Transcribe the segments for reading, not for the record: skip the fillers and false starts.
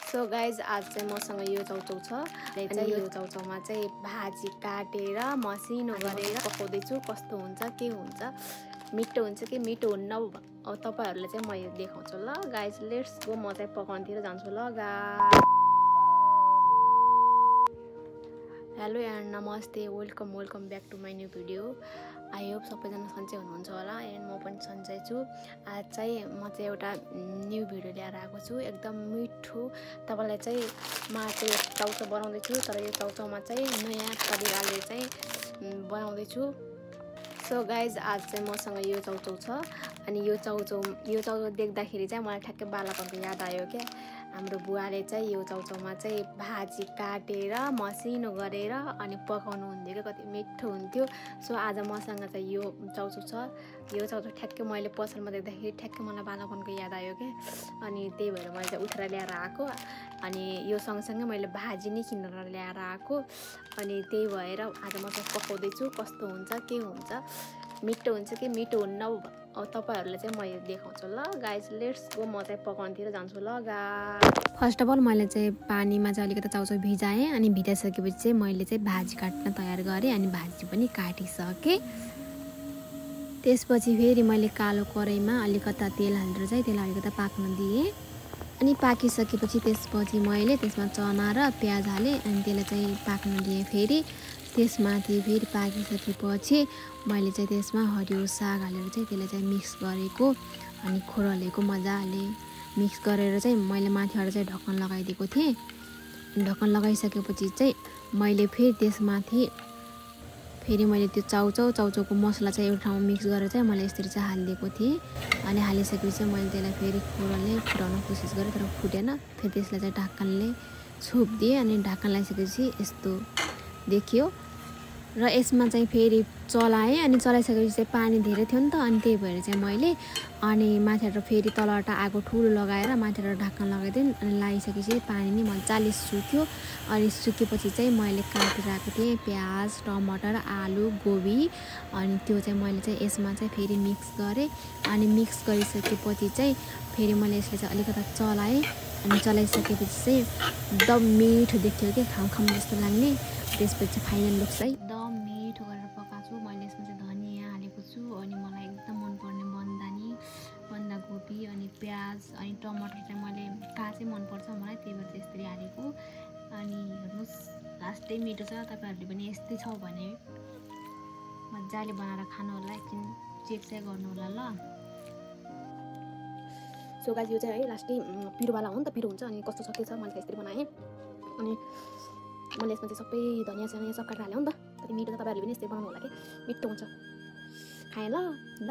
So guys आज चाहिँ मसँग यो चाउचाउ छ। अनि यो चाउचाउमा चाहिँ भाजी काटेर मसिनो गरेर पकाउँदैछु। कस्तो हुन्छ के हुन्छ, मिठो हुन्छ कि मिठो हुन्न अब तपाईहरुलाई चाहिँ म यो देखाउँछु ल गाइज। लेट्स गो, म चाहिँ पकाउनतिर जान्छु ल गाइज। हेलो एन्ड नमस्ते, welcome back to my new video. I hope सबैजना सन्चै हुनुहुन्छ होला एन्ड म पनि सन्चै छु। आज चाहिँ म चाहिँ एउटा न्यू भिडियो ल्याएर आएको छु, एकदम मिठो। तपाईलाई चाहिँ म चाहिँ चाउचाउ बनाउँदैछु, तर यो चाउचाउमा चाहिँ नयाँ तरिकाले चाहिँ बनाउँदैछु। सो गाइज आज चाहिँ मसँग यो चाउचाउ छ। अनि यो चाउचाउ देख्दाखेरि चाहिँ मलाई ठ्याक्कै बालापनको याद आयो क्या। हाम्रो बुवाले चाहिँ यो चाउचाउमा चाहिँ भाजी काटेर मसिनो गरेर अनि पकाउनु हुन्थ्यो क्या, कति मिठो हुन्थ्यो। सो आज मसँग चाहिँ यो चाउचाउ छ। यो चाउचाउ ठ्याक्कै मैले पसलमा देख्दाखेरि ठ्याक्कै मलाई बालापनको याद आयो क्या। अनि त्यही भएर मैले चाहिँ उठेर ल्याएर आएको। अनि यो सँगसँगै मैले भाजी नै किनेर ल्याएर आएको। अनि त्यही भएर आज म चाहिँ पकाउँदैछु। कस्तो हुन्छ के हुन्छ, मिठो हुन्छ कि मिठो हुन्न अब तपाईहरुलाई चाहिँ म यो देखाउँछु ल गाइज। लेट्स गो, म चाहिँ पकाउनतिर जान्छु ल गाइज। फर्स्ट अफ अल मैले चाहिँ पानीमा चाहिँ अलिकति चाउचाउ भिजाएँ। अनि भिजाइसकेपछि चाहिँ मैले चाहिँ भाजी काट्न तयार गरेँ। अनि भाजी पनि काटिसकेँ। त्यसपछि फेरि मैले कालो कराईमा अलिकता तेल हालेर चाहिँ त्यसलाई अलिकता पाक्न दिएँ। अनि पाकिसकेपछि त्यसपछि मैले त्यसमा चना र प्याज हालेँ। अनि त्यसलाई चाहिँ पाक्न दिएँ। फेरि त्यसमाथि फेरि पाकिसकेपछि मैले चाहिँ त्यसमा हरियो साग हालेर चाहिँ त्यसलाई चाहिँ मिक्स गरेको। अनि खोरलेको मजाले मिक्स गरेर चाहिँ मैले माथिबाट चाहिँ ढक्कन लगाइदिएको थिएँ। ढक्कन लगाइसकेपछि चाहिँ मैले फेरि त्यसमाथि फेरि मैले त्यो चाउचाउको मसला चाहिँ एउटा ठाउँमा मिक्स गरेर चाहिँ मैले यसरी चाहिँ हालिदिएको थिएँ। अनि हालिसकेपछि चाहिँ मैले त्यसलाई फेरि खोरले फुटाउन कोसिस गरेँ, तर फुटेन। फेरि त्यसलाई चाहिँ ढक्कनले छोपिदिएँ। अनि ढक्कन लगाइसकेपछि यस्तो देखियो। र यसमा चाहिँ फेरि चलाएँ। अनि चलाइसकेपछि चाहिँ पानी धेरै थियो नि त, अनि त्यही भएर चाहिँ मैले अनि माथिबाट फेरि तलबाट आगो ठुलो लगाएर माथिबाट ढक्कन लगाइदिएँ। अनि लगाइसकेपछि पानी नै मजाले सुक्यो। अनि सुकेपछि चाहिँ मैले काटिरहेको थिएँ प्याज, टमाटर, आलु, गोबी। अनि त्यो चाहिँ मैले चाहिँ यसमा चाहिँ फेरि मिक्स गरेँ। अनि मिक्स गरिसकेपछि चाहिँ फेरि मैले यसलाई चाहिँ अलिकता चलाएँ। अनि चलाइसकेपछि चाहिँ एकदम मिठो देखियो कि खाम जस्तो लाग्ने। त्यसपछि फाइनल लुक चाहिँ एकदम मिठो गरेर पकाएको छु। मैले यसमा चाहिँ धनियाँ हालेको छु। अनि मलाई एकदम मनपर्ने बन्दागोबी अनि प्याज अनि टमाटर चाहिँ मैले काँचै मनपर्छ मलाई, त्यही भएर चाहिँ यसरी हालेको। अनि हेर्नुहोस् लास्टै मिठो छ। तपाईँहरूले पनि यस्तै छ भने मजाले बनाएर खानु होला, एकछिन चेक चाहिँ गर्नु होला ल। सो गाइस यो चाहिँ है लास्टै पिरोवाला हो नि त, पिरो हुन्छ। अनि कस्तो छ के छ, मैले यसरी बनाएँ। अनि मैले यसमा चाहिँ सबै धनियाँ सनियाँ सब काटेर हालेँ हो नि त, कति मिठो छ। तपाईँहरूले पनि यस्तै बनाउनु होला कि मिठो हुन्छ। खाएँ ल ल।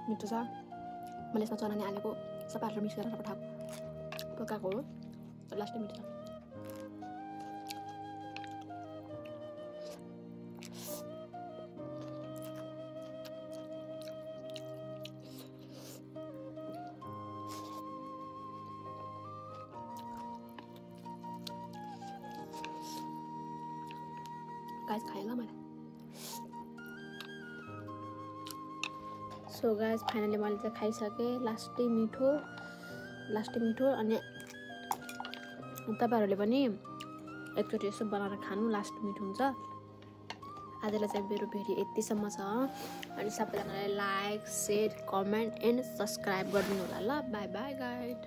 मिठो छ। मैले यसमा चना नि हालेको, सबै हालेर मिक्स गरेर पकाएको हो। लास्टै मिठो छ। गाइस खाएँ ल मैले। सो गाइस फाइनली मैले चाहिँ खाइसकेँ। लास्टै मिठो। अनि तपाईँहरूले पनि एकचोटि यसो बनाएर खानु, लास्ट मिठो हुन्छ। आजलाई चाहिँ मेरो भिडियो यतिसम्म छ। अनि सबैजनाले like, share, comment and subscribe गरिदिनु होला ल। By by guys.